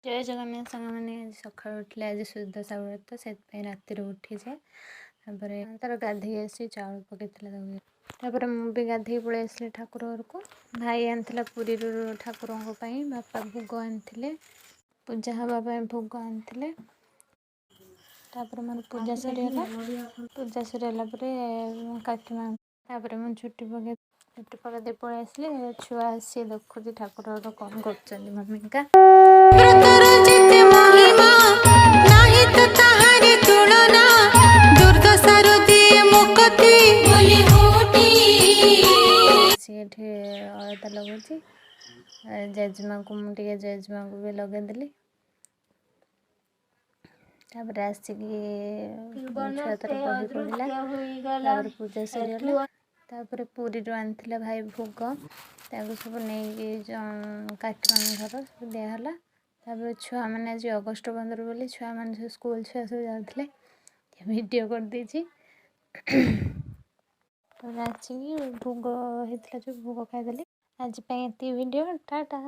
जय जगन्नाथ सांग मैंने सका उठे आज शुद्ध सागुत से राति उठी जाए तार गाधे आसी चाउल पकईला मुझे गाधे पलि आसली ठाकुर घर को भाई आनी पुरी ठाकुरों बापा भोग आनी पूजा हाँवाई भोग आनी मोर पूजा सरीगला पूजा सरीगला काकीमा मुझे छुट्टी पकड़ पलि आसली छुआ आसी देखुची ठाकुर घर कौन कर मम्मी का अलता लगुच जेजेमा को मुझे जेजेमा को भी लगेदेली आसिक छुआ तर बही पड़ा पूजा सरीगला पुरी आनी भाई भोग सब नहीं काकी मान घर सब दिहला छुआ मैंने आज अगस्ट 15 बोली छुआ मैंने स्कूल छुआ सब जाते वीडियो कर देछि आसिक भोग होता जो भोग खाईदेली आज वीडियो टाटा।